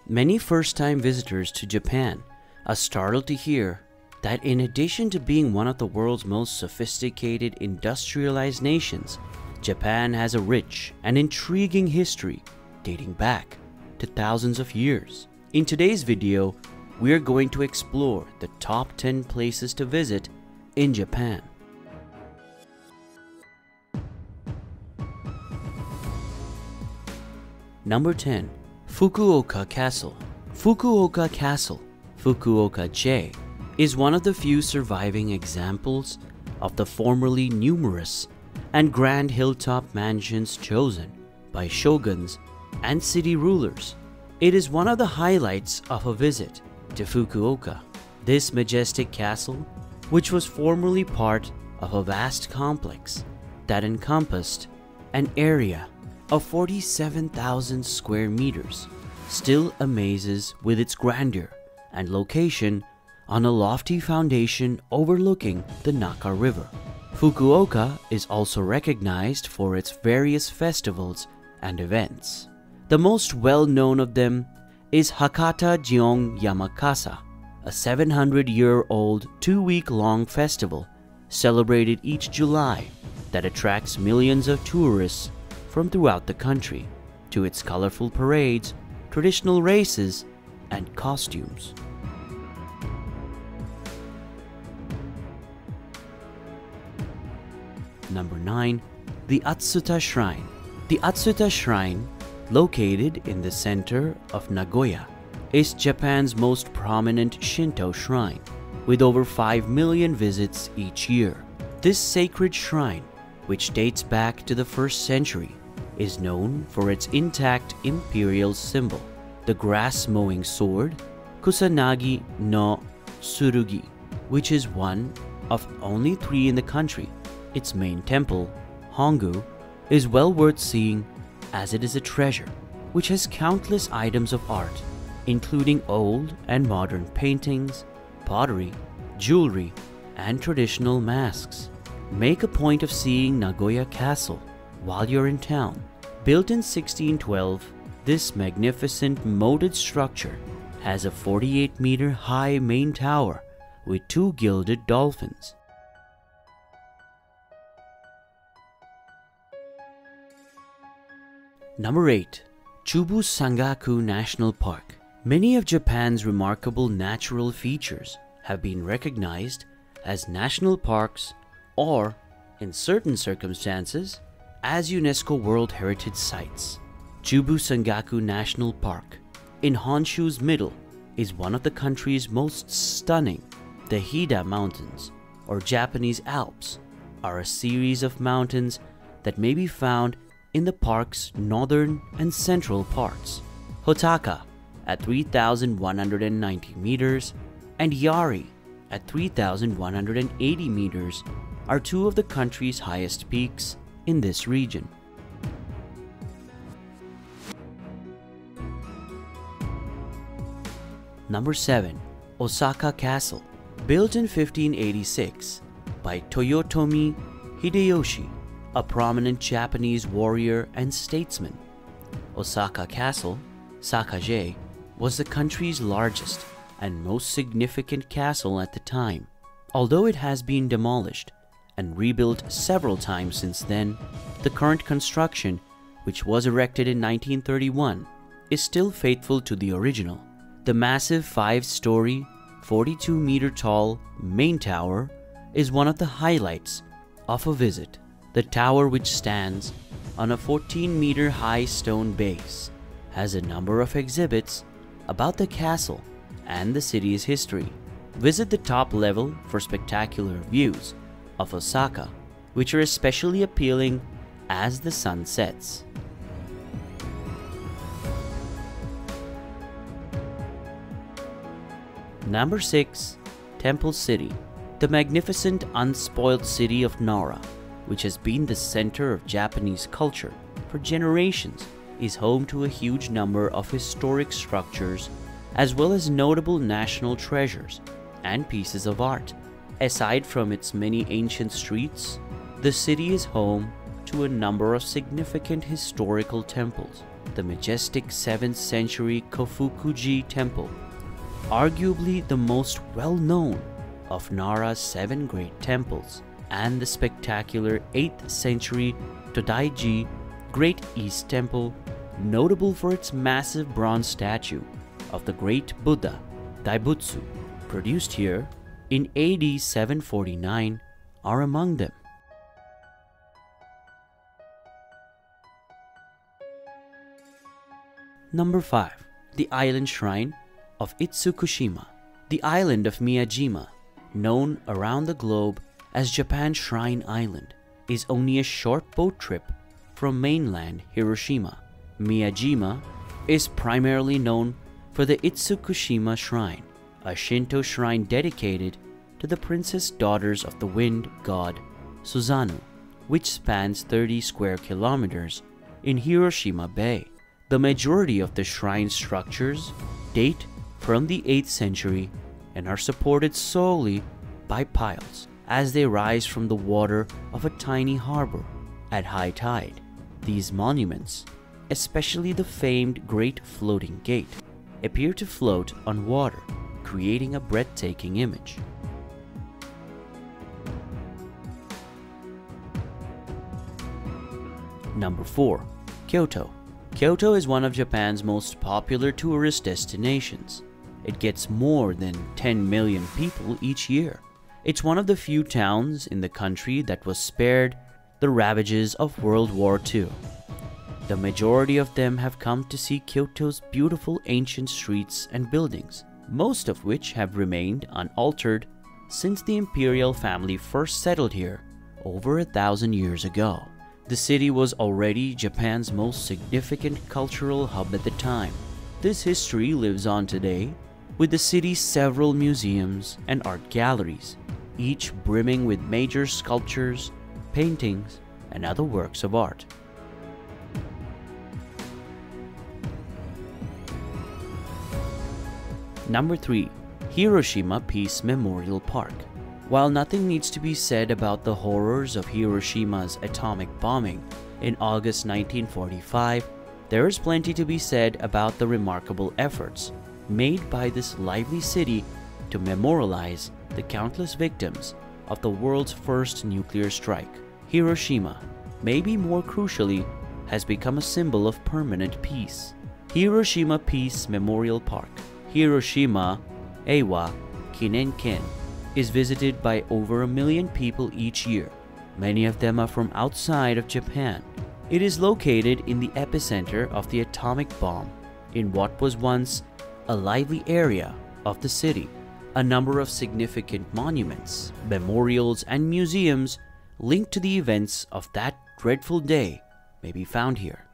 Many first-time visitors to Japan are startled to hear that in addition to being one of the world's most sophisticated industrialized nations, Japan has a rich and intriguing history dating back to thousands of years. In today's video, we are going to explore the top 10 places to visit in Japan. Number 10. Fukuoka Castle. Fukuoka Castle, Fukuoka-ji, is one of the few surviving examples of the formerly numerous and grand hilltop mansions chosen by shoguns and city rulers. It is one of the highlights of a visit to Fukuoka. This majestic castle, which was formerly part of a vast complex that encompassed an area of 47,000 square meters, still amazes with its grandeur and location on a lofty foundation overlooking the Naka River. Fukuoka is also recognized for its various festivals and events. The most well-known of them is Hakata Gion Yamakasa, a 700-year-old 2-week-long festival celebrated each July that attracts millions of tourists from throughout the country to its colorful parades, traditional races, and costumes. Number 9. The Atsuta Shrine. The Atsuta Shrine, located in the center of Nagoya, is Japan's most prominent Shinto shrine, with over 5 million visits each year. This sacred shrine, which dates back to the 1st century, is known for its intact imperial symbol, the grass-mowing sword, Kusanagi no Tsurugi, which is one of only 3 in the country. Its main temple, Hongu, is well worth seeing as it is a treasure which has countless items of art, including old and modern paintings, pottery, jewelry, and traditional masks. Make a point of seeing Nagoya Castle while you're in town. Built in 1612, this magnificent moated structure has a 48-meter high main tower with 2 gilded dolphins. Number 8. Chūbu-Sangaku National Park. Many of Japan's remarkable natural features have been recognized as national parks or, in certain circumstances, as UNESCO World Heritage Sites. Chūbu-Sangaku National Park in Honshu's middle is one of the country's most stunning. The Hida Mountains, or Japanese Alps, are a series of mountains that may be found in the park's northern and central parts. Hotaka at 3,190 meters and Yari at 3,180 meters are 2 of the country's highest peaks in this region. Number 7. Osaka Castle. Built in 1586 by Toyotomi Hideyoshi, a prominent Japanese warrior and statesman. Osaka Castle, Sakaje, was the country's largest and most significant castle at the time. Although it has been demolished and rebuilt several times since then, the current construction, which was erected in 1931, is still faithful to the original. The massive 5-story, 42-meter-tall main tower is one of the highlights of a visit. The tower, which stands on a 14-meter-high stone base, has a number of exhibits about the castle and the city's history. Visit the top level for spectacular views of Osaka, which are especially appealing as the sun sets. Number 6. Temple City. The magnificent unspoiled city of Nara, which has been the center of Japanese culture for generations, is home to a huge number of historic structures as well as notable national treasures and pieces of art. Aside from its many ancient streets, the city is home to a number of significant historical temples. the majestic 7th century Kofukuji Temple, arguably the most well-known of Nara's 7 great temples, and the spectacular 8th century Todaiji Great East Temple, notable for its massive bronze statue of the great Buddha, Daibutsu, produced here in AD 749, are among them. Number 5. The Island Shrine of Itsukushima. The island of Miyajima, known around the globe as Japan's Shrine Island, is only a short boat trip from mainland Hiroshima. Miyajima is primarily known for the Itsukushima Shrine, a Shinto shrine dedicated to the princess daughters of the wind god Susanoo, which spans 30 square kilometers in Hiroshima Bay. The majority of the shrine structures date from the 8th century and are supported solely by piles as they rise from the water of a tiny harbor at high tide. These monuments, especially the famed Great Floating Gate, appear to float on water, creating a breathtaking image. Number 4. Kyoto. Kyoto is one of Japan's most popular tourist destinations. It gets more than 10 million people each year. It's one of the few towns in the country that was spared the ravages of World War II. The majority of them have come to see Kyoto's beautiful ancient streets and buildings, most of which have remained unaltered since the imperial family first settled here over 1,000 years ago. The city was already Japan's most significant cultural hub at the time. This history lives on today, with the city's several museums and art galleries, each brimming with major sculptures, paintings, and other works of art. Number 3. Hiroshima Peace Memorial Park. While nothing needs to be said about the horrors of Hiroshima's atomic bombing in August 1945, there is plenty to be said about the remarkable efforts made by this lively city to memorialize the countless victims of the world's first nuclear strike. Hiroshima, maybe more crucially, has become a symbol of permanent peace. Hiroshima Peace Memorial Park, Hiroshima Eiwa Kinenken, is visited by over 1 million people each year. Many of them are from outside of Japan. It is located in the epicenter of the atomic bomb, in what was once a lively area of the city. A number of significant monuments, memorials, and museums linked to the events of that dreadful day may be found here.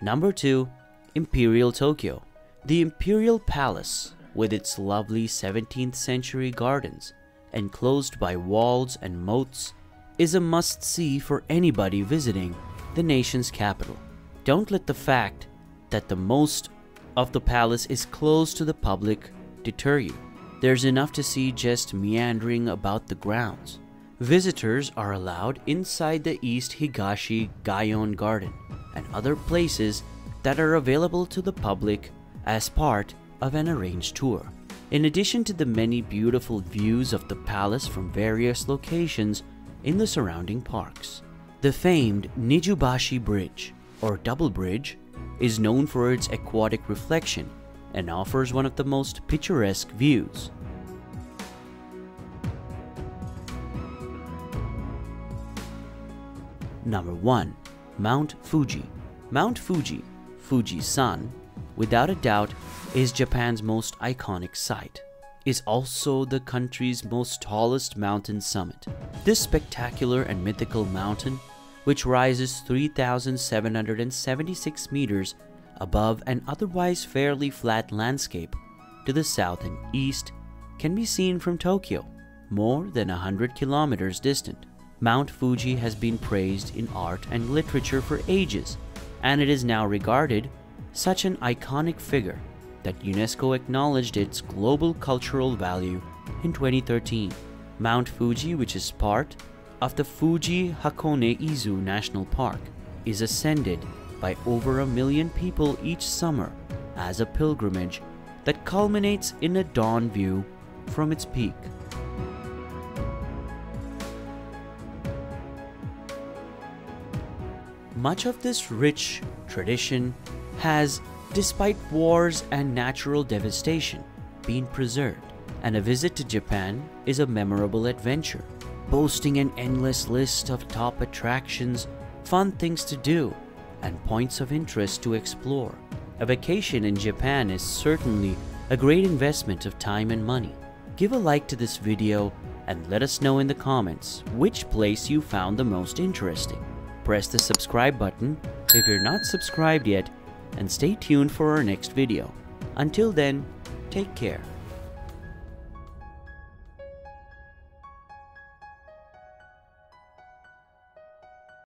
Number 2. Imperial Tokyo. The Imperial Palace, with its lovely 17th century gardens enclosed by walls and moats, is a must-see for anybody visiting the nation's capital. Don't let the fact that the most of the palace is closed to the public deter you. There's enough to see just meandering about the grounds. Visitors are allowed inside the East Higashi Gaon Garden and other places that are available to the public as part of an arranged tour. In addition to the many beautiful views of the palace from various locations in the surrounding parks, the famed Nijubashi Bridge, or Double Bridge, is known for its aquatic reflection and offers one of the most picturesque views. Number 1. Mount Fuji. Mount Fuji, Fuji-san, without a doubt, is Japan's most iconic site. Is also the country's most tallest mountain summit. This spectacular and mythical mountain, which rises 3,776 meters above an otherwise fairly flat landscape to the south and east, can be seen from Tokyo, more than 100 kilometers distant. Mount Fuji has been praised in art and literature for ages, and it is now regarded such an iconic figure that UNESCO acknowledged its global cultural value in 2013. Mount Fuji, which is part of the Fuji Hakone-Izu National Park is ascended by over 1 million people each summer as a pilgrimage that culminates in a dawn view from its peak. Much of this rich tradition has, despite wars and natural devastation, been preserved, and a visit to Japan is a memorable adventure, boasting an endless list of top attractions, fun things to do, and points of interest to explore. A vacation in Japan is certainly a great investment of time and money. Give a like to this video and let us know in the comments which place you found the most interesting. Press the subscribe button if you're not subscribed yet, and stay tuned for our next video. Until then, take care.